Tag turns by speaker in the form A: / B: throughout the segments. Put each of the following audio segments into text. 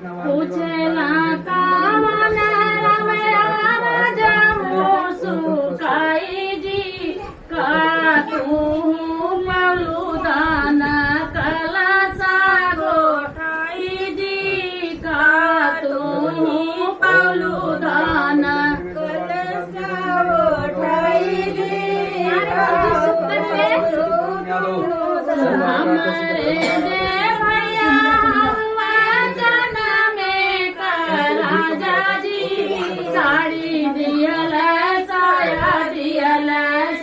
A: पूछेला कावन रमया राजा मुसुकाई जी का तू पलुदान कलसा गोठाई जी का तू पलुदान कलसा गोठाई जी हमारे देवया वचन में राजा जी साड़ी दियल साया दियल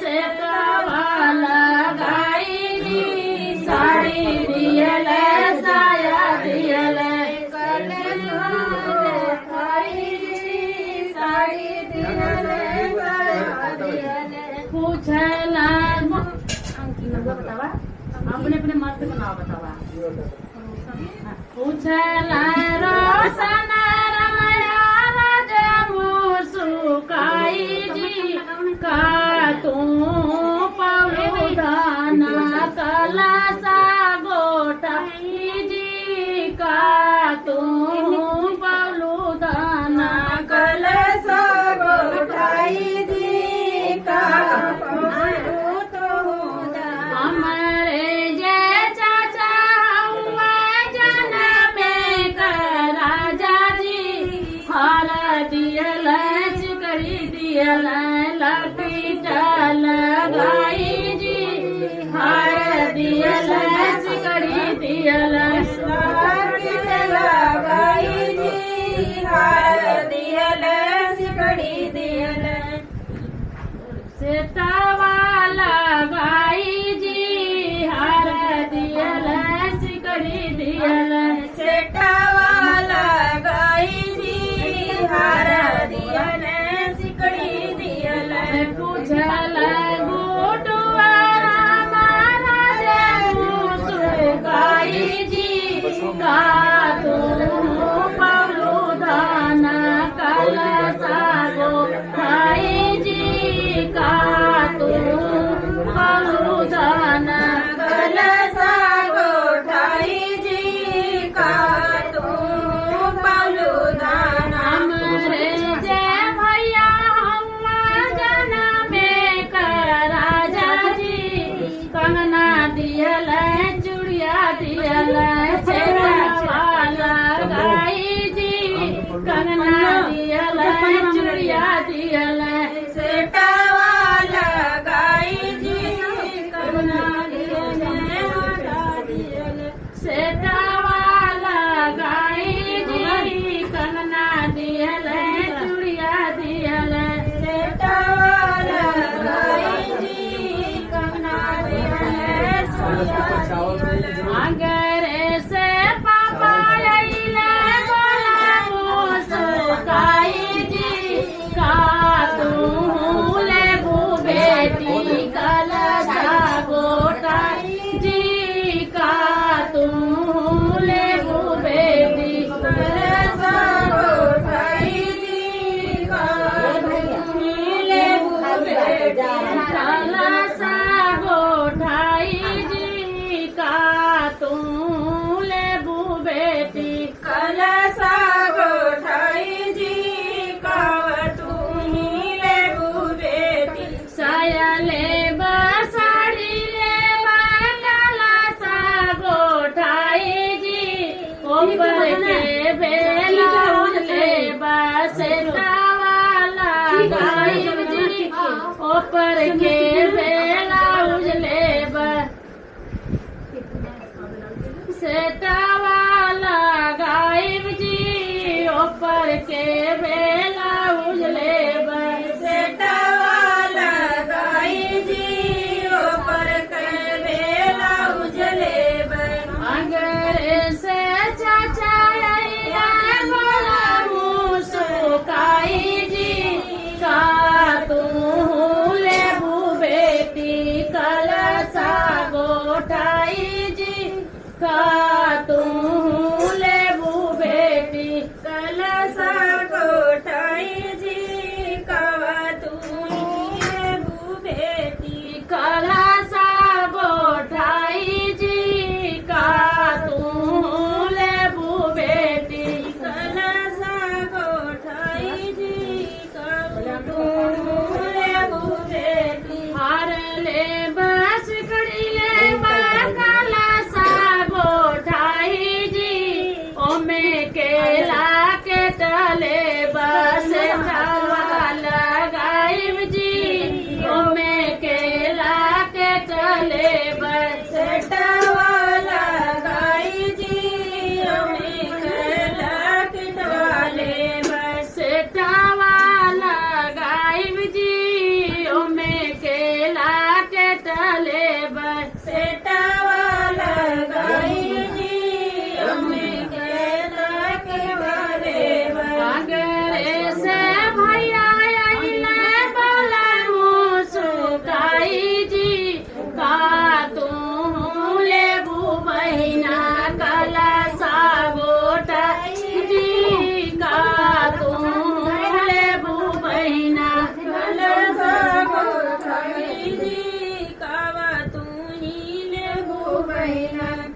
A: से कवाला गाई जी साड़ी दियल साया दियल साड़ी दियल पूछला बतावा अपने अपने मर्द का नाम बतावा पूछला रोशन रमया राजा मुसुकाई जी का तू पलुदान कलसा गोठाई जी का तू पलुदान कलसा गोठाई जी का हमारे जय चाचा हुआ जन में राजा जी हार दियल चिकड़ी दियल लकी चल गाई जी हार दियल चिकड़ी दियल लकी चल गाई जी हार दियल चिकड़ी दियल सेतावाला गाई जी हार दियल सिकड़ी दियल सेटावाला गाई जी हार दियल सिकड़ी दियल पूछल गोटुआ महाराज मुसुकाई जी का तू पलुदान कलसा गोठाई जी का तू पलुदान कलसा गोठाई जी का तू पलुदान हमरे जय भैया हम जन में राजा जी कंगना दियल चूड़िया दियल वाला गाई जी कंगना दियल चूड़िया दियल सेटा वाला गाई जी कंगना दियल सेटा वाला गाई जी कंगना दियल चूड़िया दियल सेटा वाला गाई जी कंगना दियल अगर से पापा अइले बोला मुसुकाई जी का तू लेबू बेटी कलसा गोठाई जी का तू लेबू बेटी कलसा गोठाई जी का तू लेबू बेटी कलसा गोठाई जी का तू लेबू बेटी कलसा गोठाई जी का तू लेबू बेटी साया लेब साड़ी लेब कलसा गोठाई जी ऊपर के ब्लाउज लेब सेटावाला गाई जी ऊपर के ब्लाउज लेब सेटावाला गाई जी ऊपर के ब्लाउज लेब सेटावाला गाई जी ऊपर के ब्लाउज लेब अगर से चाचा अइला बोला मुसुकाई जी का तू लेबू बेटी कलसा गोठाई जी का तू लेबू बेटी कलसा गोठाई ओमे केला के तले बस लगाइब जी ओमे केला के तले बस लगाई जी ओमे केला के तले बस लगाइब जी ओमे केला के तले बस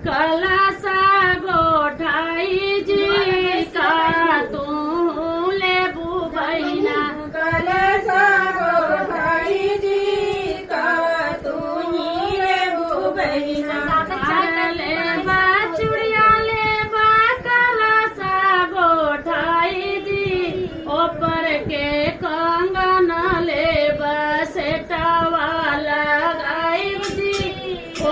A: कलसा गोठाई जी का तू लेबू बहिना कलसा गोठाई जी का तू लेबू बहिना लेबा चुड़िया लेबा कलसा गोठाई जी ऊपर के कंगन लेबा सेटवा लगाई जी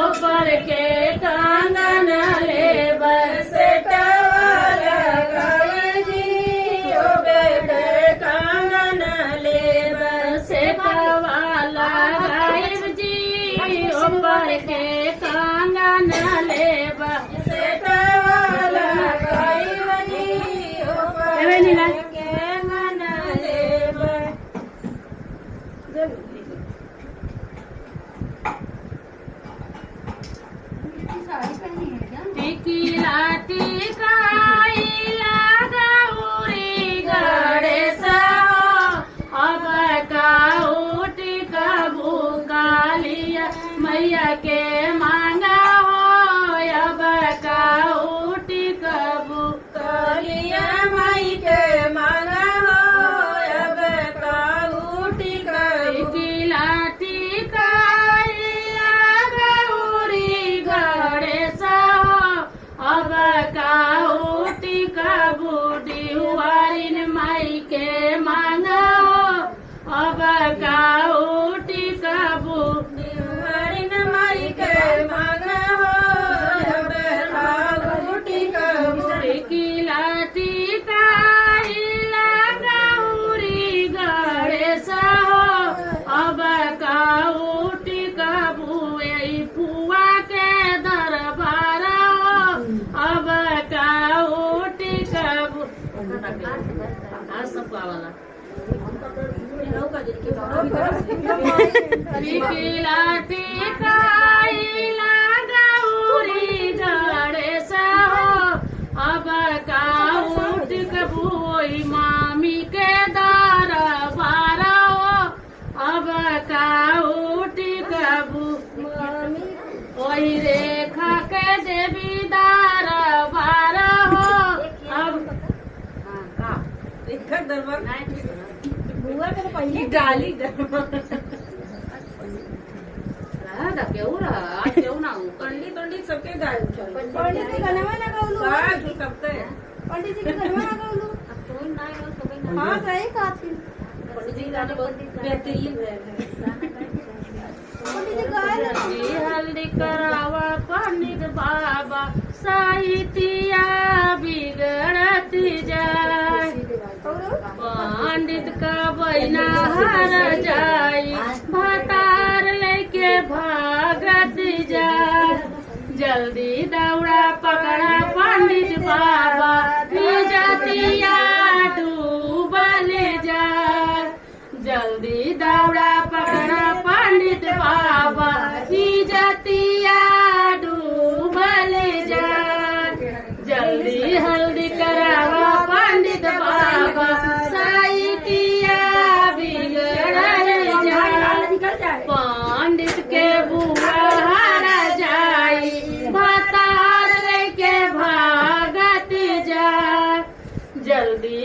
A: ऊपर के कंगन लेबा सेटवा लगाई जी ऊपर के कंगन लेबा सेटवा लगाई जी ऊपर के कंगन लेबा सेटवा लगाई जी ऊपर के कंगन लेबा टिकिला टिकाई लगाउरी गणेश अब काउटी कबू कालिया मैया के मांगा हो अब काउटी कबू कालिया माई के मांगा हो अब काउटी कबू टिकिला टिकाई लगाउरी गणेश अब काउटी कबू डिहुआरिन माई के मांगा अब काउटी कबू डिहुआरिन माई के मांगा अब काउटी कबू टिकिला टिकाई लगाउरी गणेश अब काउटी कबू फुआ के दरबार अब काउटी कबू टिकिला टिकाई लगाउरी गणेश अब काउटी कबू मामी के दरबार अब काउटी कबू वही रेखा के देवी दरबार हो अब दरबार डाली पंडित पंडित सबके पंडित जी गणवा लगावलू पंडित जी गणवा लगावलू हाँ सही काफी पंडित जी गाने बहुत बेहतरीन हल्दी करावा पंडित बाबा साहित्या बिगड़ती जाए पंडित का बहिना हर जाई भतार लेके भागत जाए जल्दी दौड़ा पकड़ा पंडित बाबा निजतिया डूबल जाए जल्दी दौड़ा पकड़ा पंडित बाबा निजतिया डूबल जाए जल्दी हल्दी करावा पंडित बाबा साइकिया बिगड़ल जाए पंडित के बुआ हारा जाई भतार लेके भागत जाए जल्दी